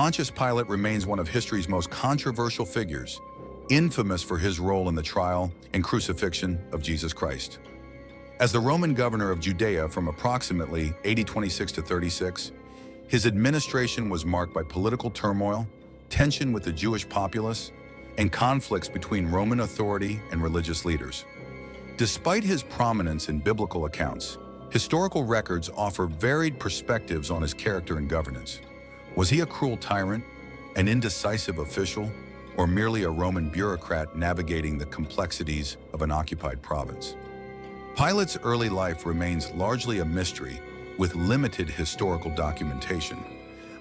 Pontius Pilate remains one of history's most controversial figures, infamous for his role in the trial and crucifixion of Jesus Christ. As the Roman governor of Judea from approximately AD 26 to 36, his administration was marked by political turmoil, tension with the Jewish populace, and conflicts between Roman authority and religious leaders. Despite his prominence in biblical accounts, historical records offer varied perspectives on his character and governance. Was he a cruel tyrant, an indecisive official, or merely a Roman bureaucrat navigating the complexities of an occupied province? Pilate's early life remains largely a mystery, with limited historical documentation,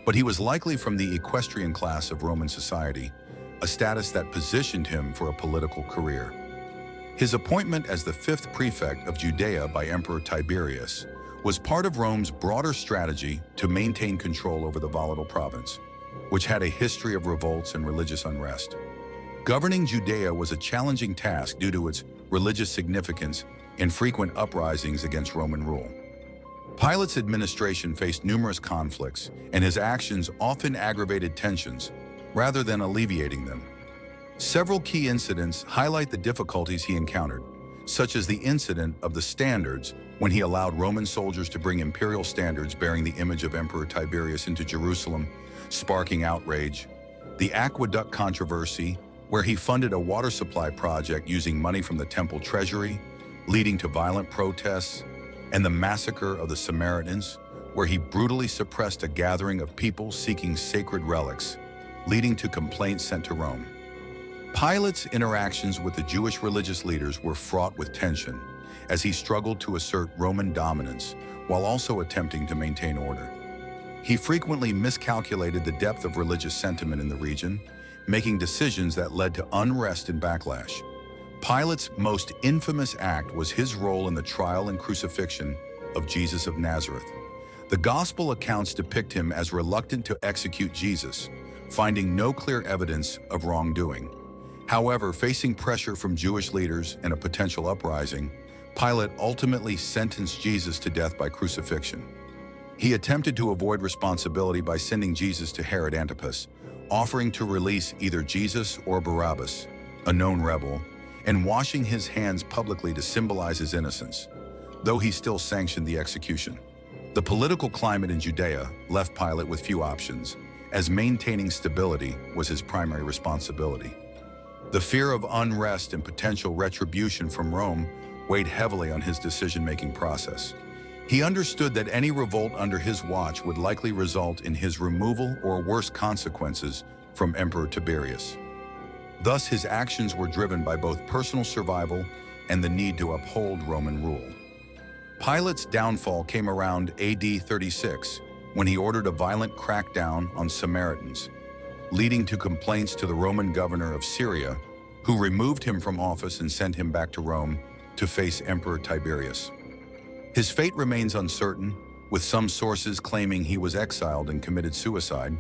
but he was likely from the equestrian class of Roman society, a status that positioned him for a political career. His appointment as the fifth prefect of Judea by Emperor Tiberius was part of Rome's broader strategy to maintain control over the volatile province, which had a history of revolts and religious unrest. Governing Judea was a challenging task due to its religious significance and frequent uprisings against Roman rule. Pilate's administration faced numerous conflicts, and his actions often aggravated tensions rather than alleviating them. Several key incidents highlight the difficulties he encountered, such as the incident of the standards when he allowed Roman soldiers to bring imperial standards bearing the image of Emperor Tiberius into Jerusalem, sparking outrage, the aqueduct controversy, where he funded a water supply project using money from the temple treasury, leading to violent protests, and the massacre of the Samaritans, where he brutally suppressed a gathering of people seeking sacred relics, leading to complaints sent to Rome. Pilate's interactions with the Jewish religious leaders were fraught with tension, as he struggled to assert Roman dominance while also attempting to maintain order. He frequently miscalculated the depth of religious sentiment in the region, making decisions that led to unrest and backlash. Pilate's most infamous act was his role in the trial and crucifixion of Jesus of Nazareth. The gospel accounts depict him as reluctant to execute Jesus, finding no clear evidence of wrongdoing. However, facing pressure from Jewish leaders and a potential uprising, Pilate ultimately sentenced Jesus to death by crucifixion. He attempted to avoid responsibility by sending Jesus to Herod Antipas, offering to release either Jesus or Barabbas, a known rebel, and washing his hands publicly to symbolize his innocence, though he still sanctioned the execution. The political climate in Judea left Pilate with few options, as maintaining stability was his primary responsibility. The fear of unrest and potential retribution from Rome weighed heavily on his decision-making process. He understood that any revolt under his watch would likely result in his removal or worse consequences from Emperor Tiberius. Thus, his actions were driven by both personal survival and the need to uphold Roman rule. Pilate's downfall came around AD 36, when he ordered a violent crackdown on Samaritans, leading to complaints to the Roman governor of Syria, who removed him from office and sent him back to Rome to face Emperor Tiberius. His fate remains uncertain, with some sources claiming he was exiled and committed suicide,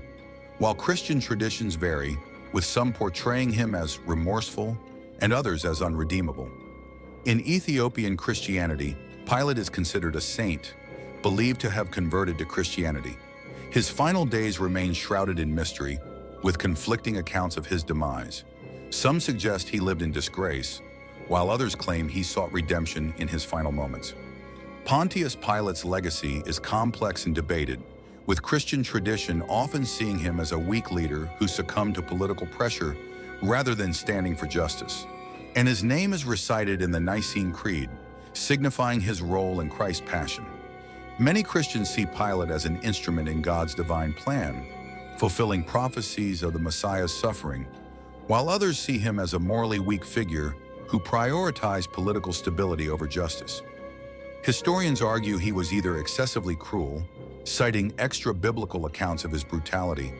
while Christian traditions vary, with some portraying him as remorseful and others as unredeemable. In Ethiopian Christianity, Pilate is considered a saint, believed to have converted to Christianity. His final days remain shrouded in mystery, with conflicting accounts of his demise. Some suggest he lived in disgrace, while others claim he sought redemption in his final moments. Pontius Pilate's legacy is complex and debated, with Christian tradition often seeing him as a weak leader who succumbed to political pressure rather than standing for justice. And his name is recited in the Nicene Creed, signifying his role in Christ's passion. Many Christians see Pilate as an instrument in God's divine plan, fulfilling prophecies of the Messiah's suffering, while others see him as a morally weak figure who prioritized political stability over justice. Historians argue he was either excessively cruel, citing extra-biblical accounts of his brutality,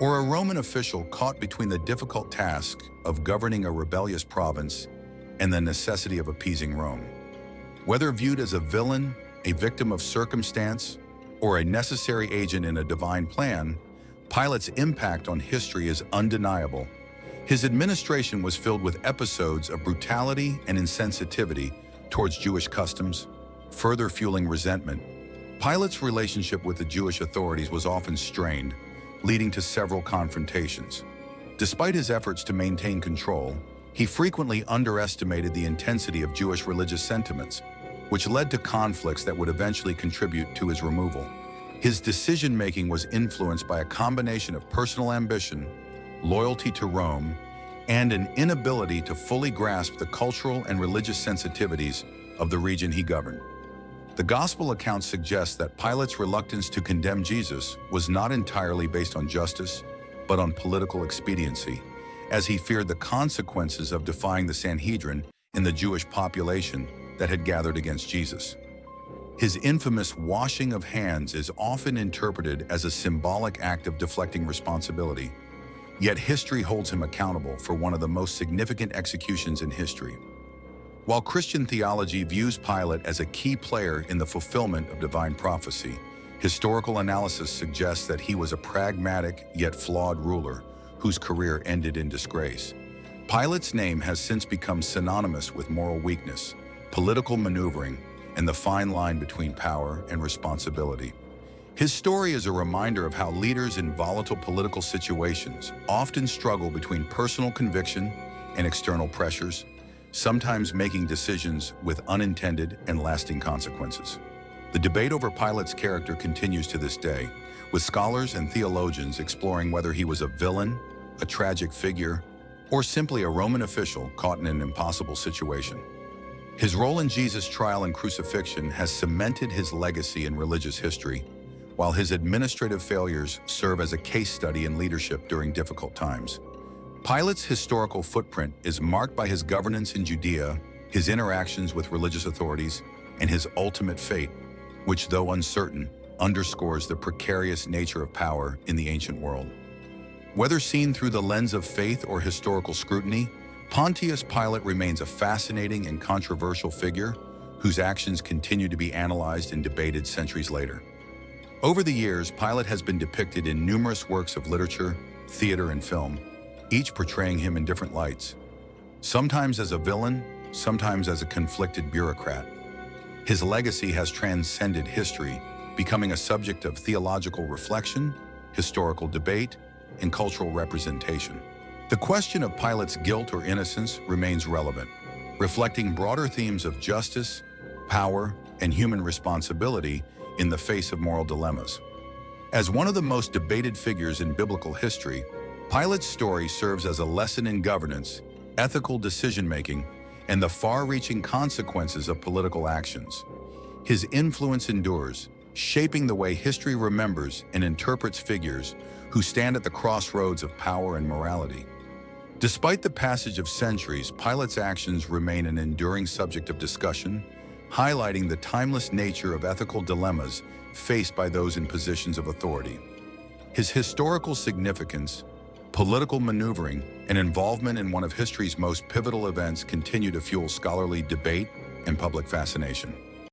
or a Roman official caught between the difficult task of governing a rebellious province and the necessity of appeasing Rome. Whether viewed as a villain, a victim of circumstance, or a necessary agent in a divine plan, Pilate's impact on history is undeniable. His administration was filled with episodes of brutality and insensitivity towards Jewish customs, further fueling resentment. Pilate's relationship with the Jewish authorities was often strained, leading to several confrontations. Despite his efforts to maintain control, he frequently underestimated the intensity of Jewish religious sentiments, which led to conflicts that would eventually contribute to his removal. His decision-making was influenced by a combination of personal ambition, loyalty to Rome, and an inability to fully grasp the cultural and religious sensitivities of the region he governed. The Gospel accounts suggest that Pilate's reluctance to condemn Jesus was not entirely based on justice, but on political expediency, as he feared the consequences of defying the Sanhedrin and the Jewish population that had gathered against Jesus. His infamous washing of hands is often interpreted as a symbolic act of deflecting responsibility, yet history holds him accountable for one of the most significant executions in history. While Christian theology views Pilate as a key player in the fulfillment of divine prophecy, historical analysis suggests that he was a pragmatic yet flawed ruler whose career ended in disgrace. Pilate's name has since become synonymous with moral weakness, political maneuvering, and the fine line between power and responsibility. His story is a reminder of how leaders in volatile political situations often struggle between personal conviction and external pressures, sometimes making decisions with unintended and lasting consequences. The debate over Pilate's character continues to this day, with scholars and theologians exploring whether he was a villain, a tragic figure, or simply a Roman official caught in an impossible situation. His role in Jesus' trial and crucifixion has cemented his legacy in religious history, while his administrative failures serve as a case study in leadership during difficult times. Pilate's historical footprint is marked by his governance in Judea, his interactions with religious authorities, and his ultimate fate, which, though uncertain, underscores the precarious nature of power in the ancient world. Whether seen through the lens of faith or historical scrutiny, Pontius Pilate remains a fascinating and controversial figure whose actions continue to be analyzed and debated centuries later. Over the years, Pilate has been depicted in numerous works of literature, theater, and film, each portraying him in different lights, sometimes as a villain, sometimes as a conflicted bureaucrat. His legacy has transcended history, becoming a subject of theological reflection, historical debate, and cultural representation. The question of Pilate's guilt or innocence remains relevant, reflecting broader themes of justice, power, and human responsibility in the face of moral dilemmas. As one of the most debated figures in biblical history, Pilate's story serves as a lesson in governance, ethical decision-making, and the far-reaching consequences of political actions. His influence endures, shaping the way history remembers and interprets figures who stand at the crossroads of power and morality. Despite the passage of centuries, Pilate's actions remain an enduring subject of discussion, highlighting the timeless nature of ethical dilemmas faced by those in positions of authority. His historical significance, political maneuvering, and involvement in one of history's most pivotal events continue to fuel scholarly debate and public fascination.